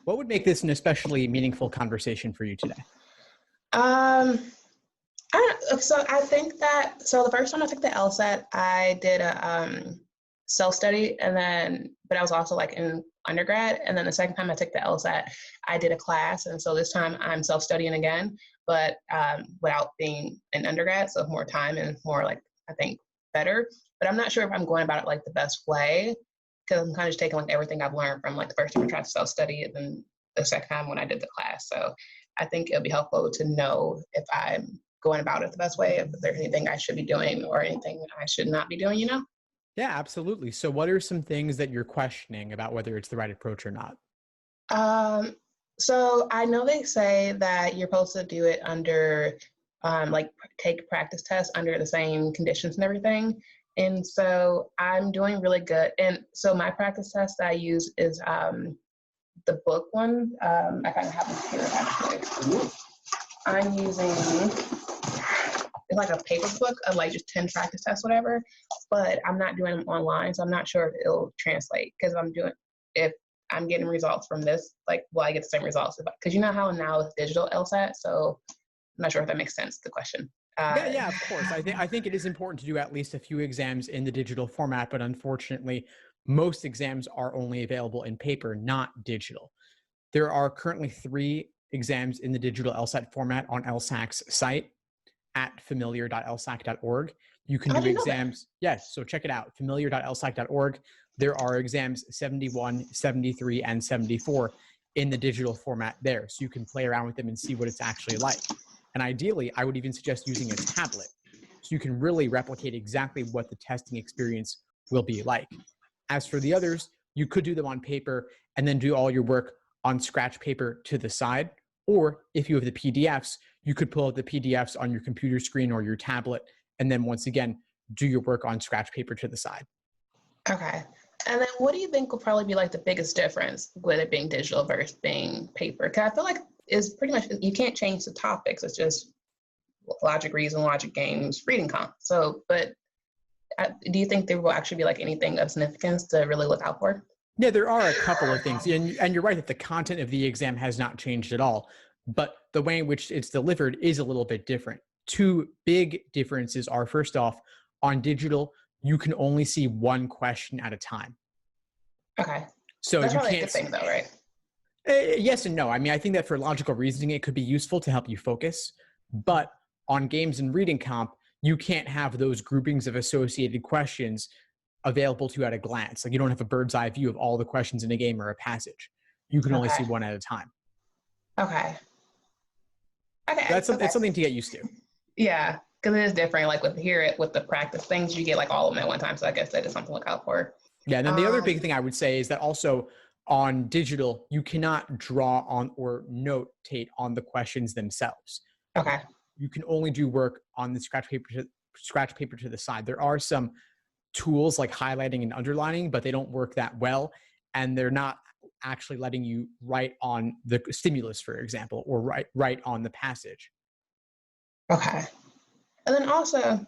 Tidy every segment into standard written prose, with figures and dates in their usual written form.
What would make this an especially meaningful conversation for you today? I think that, so the first time I took the LSAT, I did a self-study, but I was also like in undergrad. And then the second time I took the LSAT, I did a class. And so this time I'm self-studying again, but without being an undergrad. So more time and more like, I think, better. But I'm not sure if I'm going about it like the best way, because I'm kind of just taking like everything I've learned from like the first time I tried to self-study and then the second time when I did the class. So I think it'll be helpful to know if I'm going about it the best way, if there's anything I should be doing or anything I should not be doing, Yeah, absolutely. So what are some things that you're questioning about whether it's the right approach or not? So I know they say that you're supposed to do it under, take practice tests under the same conditions and everything. And so I'm doing really good. And so my practice test that I use is the book one. I kind of have this here actually. I'm using, it's like a paper book of like just 10 practice tests, whatever, but I'm not doing them online. So I'm not sure if it'll translate, because if I'm getting results from this, like, will I get the same results? Because you know how now it's digital LSAT, so I'm not sure if that makes sense, the question. Yeah, of course. I think it is important to do at least a few exams in the digital format, but unfortunately, most exams are only available in paper, not digital. There are currently 3 exams in the digital LSAT format on LSAC's site at familiar.lsac.org. You can do exams. Yes, so check it out, familiar.lsac.org. There are exams 71, 73, and 74 in the digital format there. So you can play around with them and see what it's actually like. And ideally, I would even suggest using a tablet so you can really replicate exactly what the testing experience will be like. As for the others, you could do them on paper and then do all your work on scratch paper to the side. Or if you have the PDFs, you could pull out the PDFs on your computer screen or your tablet, and then once again, do your work on scratch paper to the side. Okay. And then what do you think will probably be like the biggest difference with it being digital versus being paper? Because I feel like it's pretty much, you can't change the topics. It's just logic, reason, logic, games, reading comp. So, but do you think there will actually be like anything of significance to really look out for? Yeah, there are a couple of things. And you're right that the content of the exam has not changed at all, but the way in which it's delivered is a little bit different. 2 big differences are, first off, on digital, you can only see one question at a time. Okay. So that's you probably can't a good thing though, right? Yes and no. I mean, I think that for logical reasoning, it could be useful to help you focus. But on games and reading comp, you can't have those groupings of associated questions available to you at a glance. Like, you don't have a bird's eye view of all the questions in a game or a passage. You can only see one at a time. Okay. That's something to get used to. Yeah, because it is different. Like with the practice things, you get like all of them at one time. So I guess that is something to look out for. Yeah, and then the other big thing I would say is that also on digital, you cannot draw on or notate on the questions themselves. Okay. You can only do work on the scratch paper to the side. There are some tools like highlighting and underlining, but they don't work that well. And they're not actually letting you write on the stimulus, for example, or write on the passage. Okay. And then also,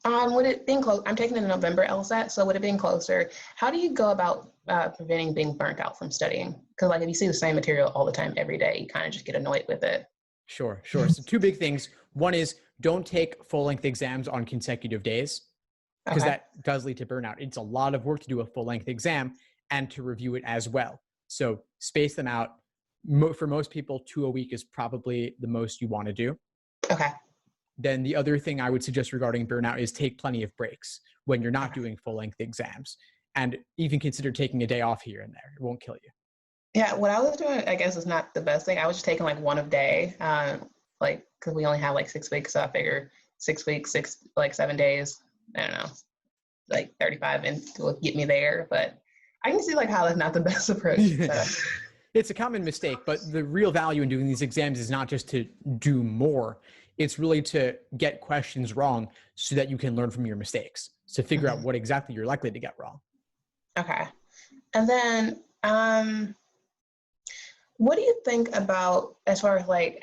with it being close, I'm taking the November LSAT, so with it being closer, how do you go about preventing being burnt out from studying? Because like if you see the same material all the time every day, you kind of just get annoyed with it. Sure. So 2 big things. One is don't take full-length exams on consecutive days, because that does lead to burnout. It's a lot of work to do a full-length exam and to review it as well. So space them out. For most people, 2 a week is probably the most you want to do. Okay. Then the other thing I would suggest regarding burnout is take plenty of breaks when you're not doing full-length exams, and even consider taking a day off here and there. It won't kill you. Yeah, what I was doing, I guess, is not the best thing. I was just taking like one a day, because we only have like 6 weeks, so I figure 6 weeks, 7 days. I don't know, like 35, and will get me there. But I can see like how that's not the best approach. So. It's a common mistake, but the real value in doing these exams is not just to do more. It's really to get questions wrong so that you can learn from your mistakes, to figure out what exactly you're likely to get wrong. Okay. And then what do you think about, as far as like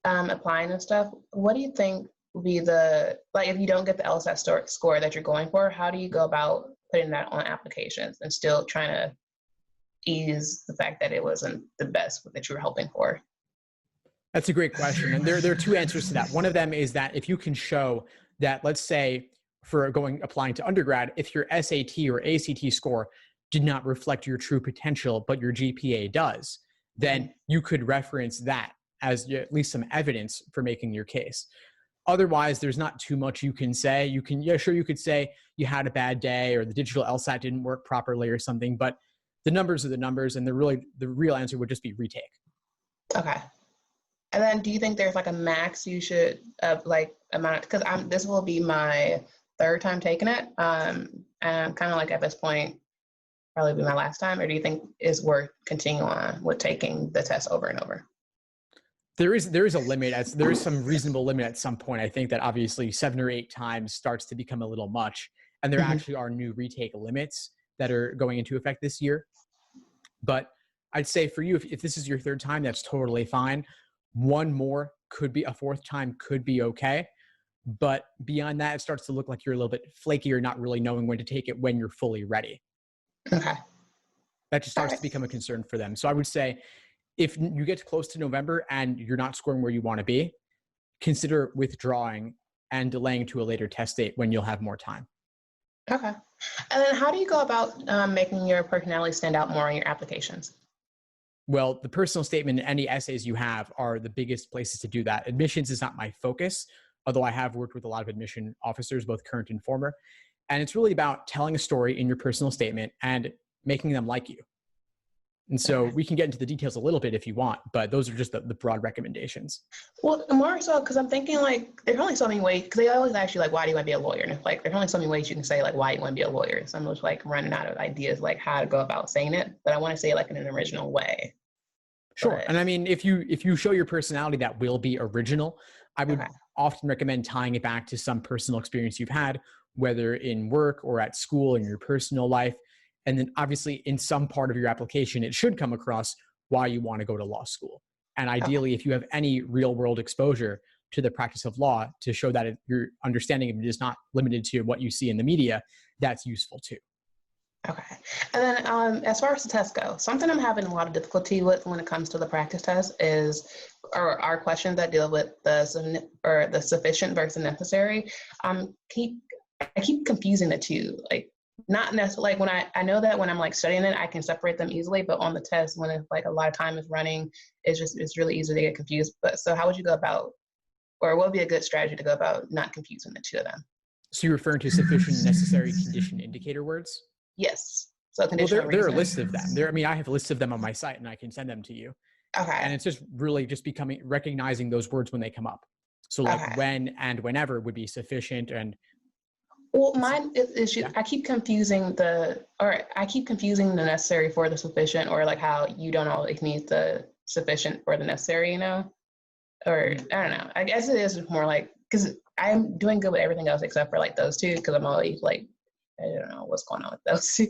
applying and stuff, what do you think would be if you don't get the LSAT score that you're going for, how do you go about putting that on applications and still trying to ease the fact that it wasn't the best that you were hoping for? That's a great question. And there are two answers to that. One of them is that if you can show that, let's say, for applying to undergrad, if your SAT or ACT score did not reflect your true potential, but your GPA does, then you could reference that as at least some evidence for making your case. Otherwise, there's not too much you can say. You can, yeah, sure, you could say you had a bad day or the digital LSAT didn't work properly or something, but the numbers are the numbers, and the real answer would just be retake. Okay. And then do you think there's like a max you should like amount, because this will be my third time taking it. And I'm kind of like at this point, probably be my last time, or do you think it's worth continuing on with taking the test over and over? There is a limit. There is some reasonable limit at some point. I think that obviously 7 or 8 times starts to become a little much. And there actually are new retake limits that are going into effect this year. But I'd say for you, if this is your third time, that's totally fine. One more could be, a fourth time could be okay. But beyond that, it starts to look like you're a little bit flaky or not really knowing when to take it when you're fully ready. Okay. That just starts to become a concern for them. So I would say if you get close to November and you're not scoring where you want to be, consider withdrawing and delaying to a later test date when you'll have more time. Okay. And then how do you go about making your personality stand out more on your applications? Well, the personal statement and any essays you have are the biggest places to do that. Admissions is not my focus, although I have worked with a lot of admission officers, both current and former. And it's really about telling a story in your personal statement and making them like you. And so we can get into the details a little bit if you want, but those are just the broad recommendations. Well, more so because I'm thinking like there's only so many ways, because they always ask you like, why do you want to be a lawyer? And it's like there's only so many ways you can say like why you want to be a lawyer. So I'm just like running out of ideas like how to go about saying it, but I want to say it like in an original way. Sure. But, And I mean, if you show your personality that will be original, I would often recommend tying it back to some personal experience you've had, whether in work or at school, in your personal life. And then obviously in some part of your application, it should come across why you want to go to law school. And ideally, if you have any real world exposure to the practice of law to show that your understanding of it is not limited to what you see in the media, that's useful too. Okay. And then as far as the test go, something I'm having a lot of difficulty with when it comes to the practice test are questions that deal with the sufficient versus necessary. I keep confusing the two. Like not necessarily like when I know that when I'm like studying it, I can separate them easily, but on the test when it's like a lot of time is running, it's really easy to get confused. But so how would you go about, or what would be a good strategy to go about not confusing the two of them? So you're referring to sufficient, necessary, condition, indicator words? Yes. So well, there are a list of them. I have a list of them on my site and I can send them to you. Okay. And it's just really just recognizing those words when they come up. So like when and whenever would be sufficient. And well, mine is I keep confusing the necessary for the sufficient, or like how you don't always need the sufficient for the necessary, you know? Or I don't know. I guess it is more like, because I'm doing good with everything else except for like those two, because I'm always like, I don't know what's going on with those two.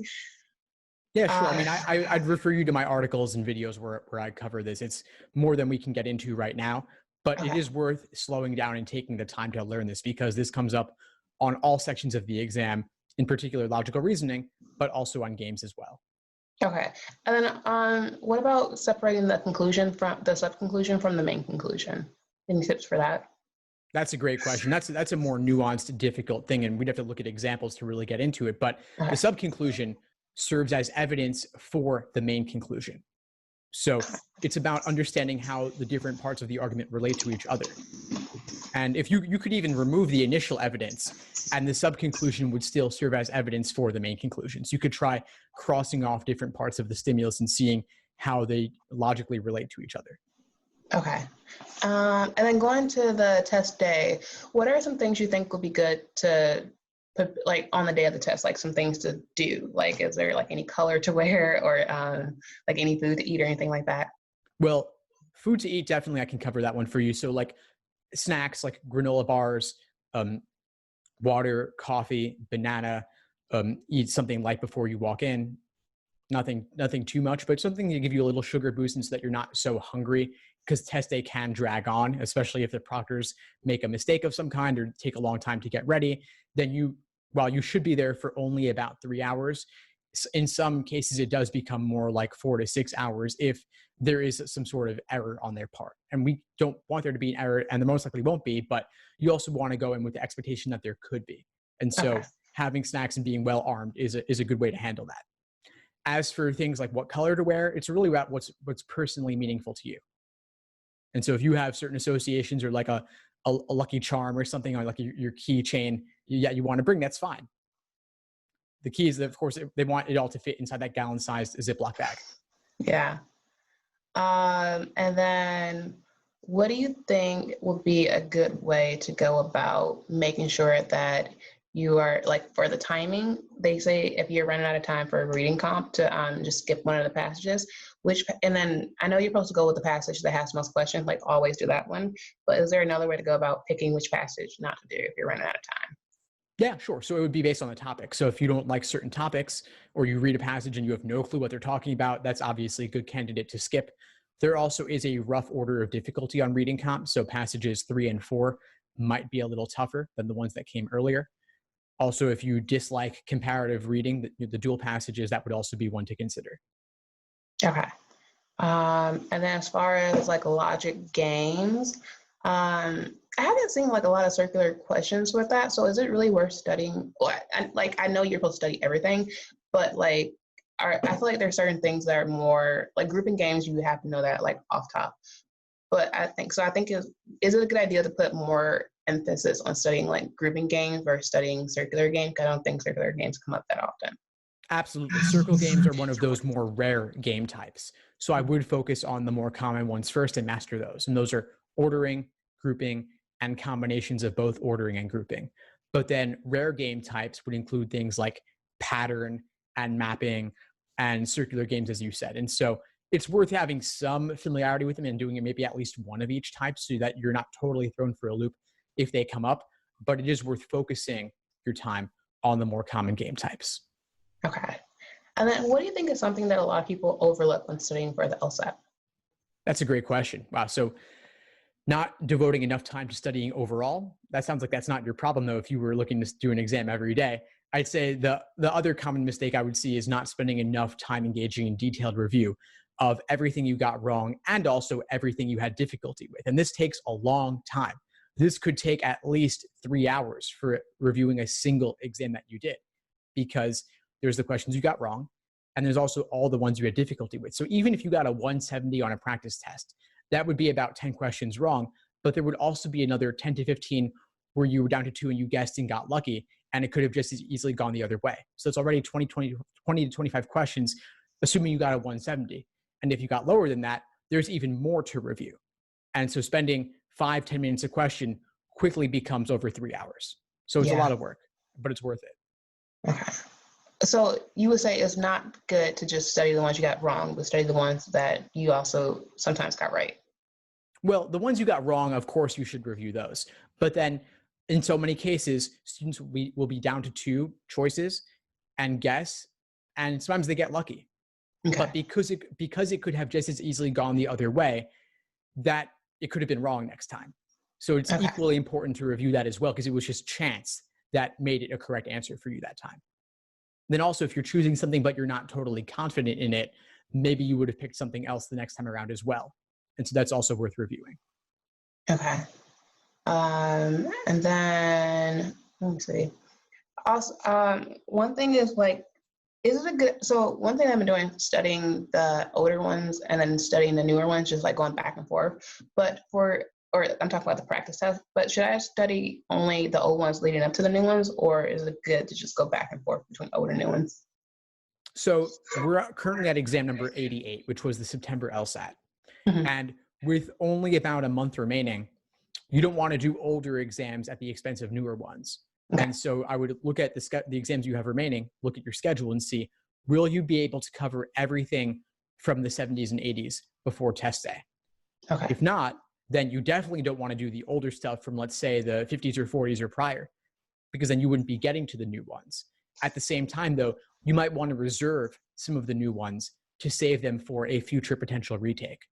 Yeah, sure. I mean, I'd refer you to my articles and videos where I cover this. It's more than we can get into right now, but it is worth slowing down and taking the time to learn this, because this comes up on all sections of the exam, in particular logical reasoning, but also on games as well. Okay. And then what about separating the conclusion from the sub-conclusion from the main conclusion? Any tips for that? That's a great question. That's a more nuanced, difficult thing, and we'd have to look at examples to really get into it. But the sub-conclusion serves as evidence for the main conclusion. So it's about understanding how the different parts of the argument relate to each other. And if you could even remove the initial evidence, and the sub-conclusion would still serve as evidence for the main conclusion. So you could try crossing off different parts of the stimulus and seeing how they logically relate to each other. Okay. And then going to the test day, what are some things you think would be good to put like on the day of the test, like some things to do? Like, is there like any color to wear, or like any food to eat or anything like that? Well, food to eat, definitely I can cover that one for you. So like snacks, like granola bars, water, coffee, banana, eat something light before you walk in. Nothing too much, but something to give you a little sugar boost and so that you're not so hungry, because test day can drag on, especially if the proctors make a mistake of some kind or take a long time to get ready. Then you while you should be there for only about 3 hours, in some cases it does become more like 4 to 6 hours if there is some sort of error on their part. And we don't want there to be an error, and there most likely won't be, but you also want to go in with the expectation that there could be. And Okay. so having snacks and being well armed is a good way to handle that. As for things like what color to wear, it's really about what's personally meaningful to you. And so if you have certain associations or like a lucky charm or something, or like your keychain, you want to bring, that's fine. The key is that, of course, they want it all to fit inside that gallon-sized Ziploc bag. Yeah. And then what do you think would be a good way to go about making sure that you are like for the timing? They say if you're running out of time for a reading comp to just skip one of the passages, and then I know you're supposed to go with the passage that has most questions, like always do that one. But is there another way to go about picking which passage not to do if you're running out of time? Yeah, sure. So it would be based on the topic. So if you don't like certain topics, or you read a passage and you have no clue what they're talking about, that's obviously a good candidate to skip. There also is a rough order of difficulty on reading comp. So passages 3 and 4 might be a little tougher than the ones that came earlier. Also, if you dislike comparative reading, the dual passages, that would also be one to consider. Okay. And then as far as like logic games, I haven't seen like a lot of circular questions with that. So is it really worth studying? Well, I know you're supposed to study everything, but like, I feel like there's certain things that are more like grouping games. You have to know that like off top. But I think so. I think is it a good idea to put more emphasis on studying like grouping games versus studying circular games? 'Cause I don't think circular games come up that often. Absolutely. Circle games are one of those more rare game types. So I would focus on the more common ones first and master those. And those are ordering, grouping, and combinations of both ordering and grouping. But then rare game types would include things like pattern and mapping and circular games, as you said. And so it's worth having some familiarity with them and doing it maybe at least one of each type so that you're not totally thrown for a loop if they come up. But it is worth focusing your time on the more common game types. Okay. And then what do you think is something that a lot of people overlook when studying for the LSAT? That's a great question. Wow. So not devoting enough time to studying overall, that sounds like that's not your problem, though, if you were looking to do an exam every day. I'd say the other common mistake I would see is not spending enough time engaging in detailed review of everything you got wrong and also everything you had difficulty with. And this takes a long time. This could take at least 3 hours for reviewing a single exam that you did, because there's the questions you got wrong, and there's also all the ones you had difficulty with. So even if you got a 170 on a practice test, that would be about 10 questions wrong, but there would also be another 10 to 15 where you were down to 2 and you guessed and got lucky, and it could have just as easily gone the other way. So it's already 20 to 25 questions, assuming you got a 170. And if you got lower than that, there's even more to review. And so spending 5-10 minutes a question quickly becomes over 3 hours. So it's a lot of work, but it's worth it. Okay. So you would say it's not good to just study the ones you got wrong, but study the ones that you also sometimes got right. Well, the ones you got wrong, of course, you should review those. But then in so many cases, students will be down to 2 choices and guess, and sometimes they get lucky. Okay. But because it could have just as easily gone the other way, that it could have been wrong next time. So it's equally important to review that as well, because it was just chance that made it a correct answer for you that time. Then also, if you're choosing something but you're not totally confident in it, maybe you would have picked something else the next time around as well. And so that's also worth reviewing. Okay. And then let me see. Also, one thing is like, is it a good? So one thing I've been doing, studying the older ones and then studying the newer ones, just like going back and forth. But I'm talking about the practice test. But should I study only the old ones leading up to the new ones, or is it good to just go back and forth between old and new ones? So we're currently at exam number 88, which was the September LSAT. Mm-hmm. And with only about a month remaining, you don't want to do older exams at the expense of newer ones. Okay. And so I would look at the exams you have remaining, look at your schedule and see, will you be able to cover everything from the 70s and 80s before test day? Okay. If not, then you definitely don't want to do the older stuff from, let's say, the 50s or 40s or prior, because then you wouldn't be getting to the new ones. At the same time, though, you might want to reserve some of the new ones to save them for a future potential retake.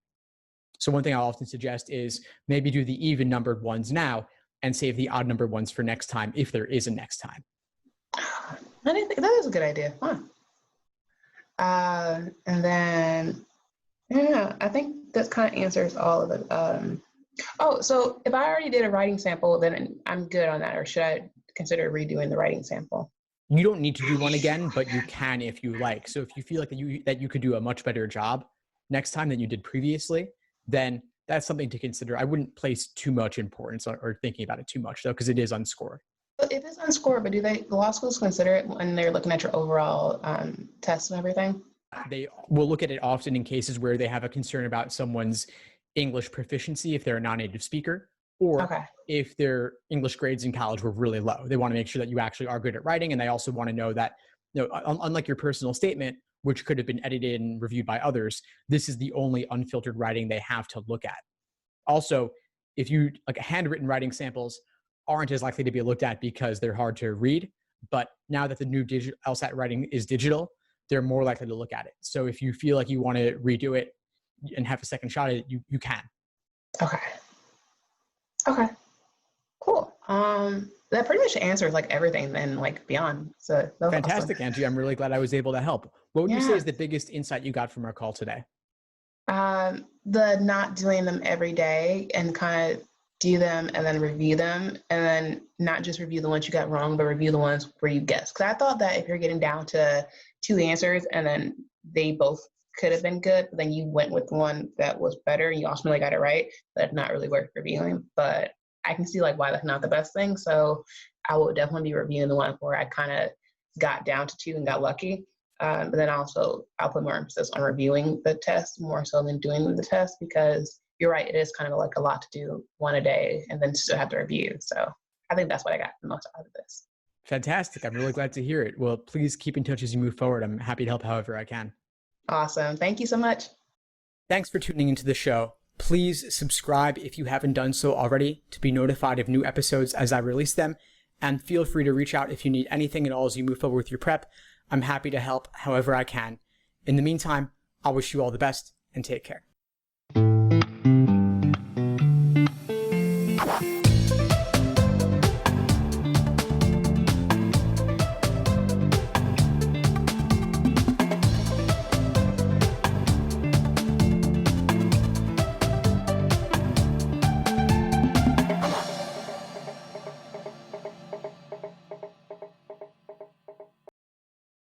So one thing I often suggest is maybe do the even numbered ones now and save the odd numbered ones for next time, if there is a next time. I didn't think that is a good idea. Huh. And then, yeah, I think that kind of answers all of it. Oh, so if I already did a writing sample, then I'm good on that, or should I consider redoing the writing sample? You don't need to do one again, but you can if you like. So if you feel like that you could do a much better job next time than you did previously, then that's something to consider. I wouldn't place too much importance or thinking about it too much though, because it is unscored. But if it's unscored, but do the law schools consider it when they're looking at your overall tests and everything? They will look at it often in cases where they have a concern about someone's English proficiency if they're a non-native speaker, or Okay. if their English grades in college were really low. They want to make sure that you actually are good at writing, and they also want to know that, unlike your personal statement, which could have been edited and reviewed by others, this is the only unfiltered writing they have to look at. Also, if you like handwritten writing samples aren't as likely to be looked at because they're hard to read, but now that the new digital LSAT writing is digital, they're more likely to look at it. So if you feel like you want to redo it and have a second shot at it, you can. Okay. Okay. Cool. That pretty much answers like everything and like beyond. So that was Fantastic, awesome. Angie. I'm really glad I was able to help. What would you say Yeah. is the biggest insight you got from our call today? The not doing them every day and kind of do them and then review them, and then not just review the ones you got wrong, but review the ones where you guessed. Because I thought that if you're getting down to two answers and then they both could have been good, but then you went with one that was better and you ultimately got it right, that's not really worth reviewing. But I can see like why that's not the best thing. So I will definitely be reviewing the one where I kind of got down to two and got lucky. But then also I'll put more emphasis on reviewing the test more so than doing the test, because you're right, it is kind of like a lot to do one a day and then still have to review. So I think that's what I got the most out of this. Fantastic. I'm really glad to hear it. Well, please keep in touch as you move forward. I'm happy to help however I can. Awesome. Thank you so much. Thanks for tuning into the show. Please subscribe if you haven't done so already to be notified of new episodes as I release them. And feel free to reach out if you need anything at all as you move forward with your prep. I'm happy to help however I can. In the meantime, I wish you all the best and take care.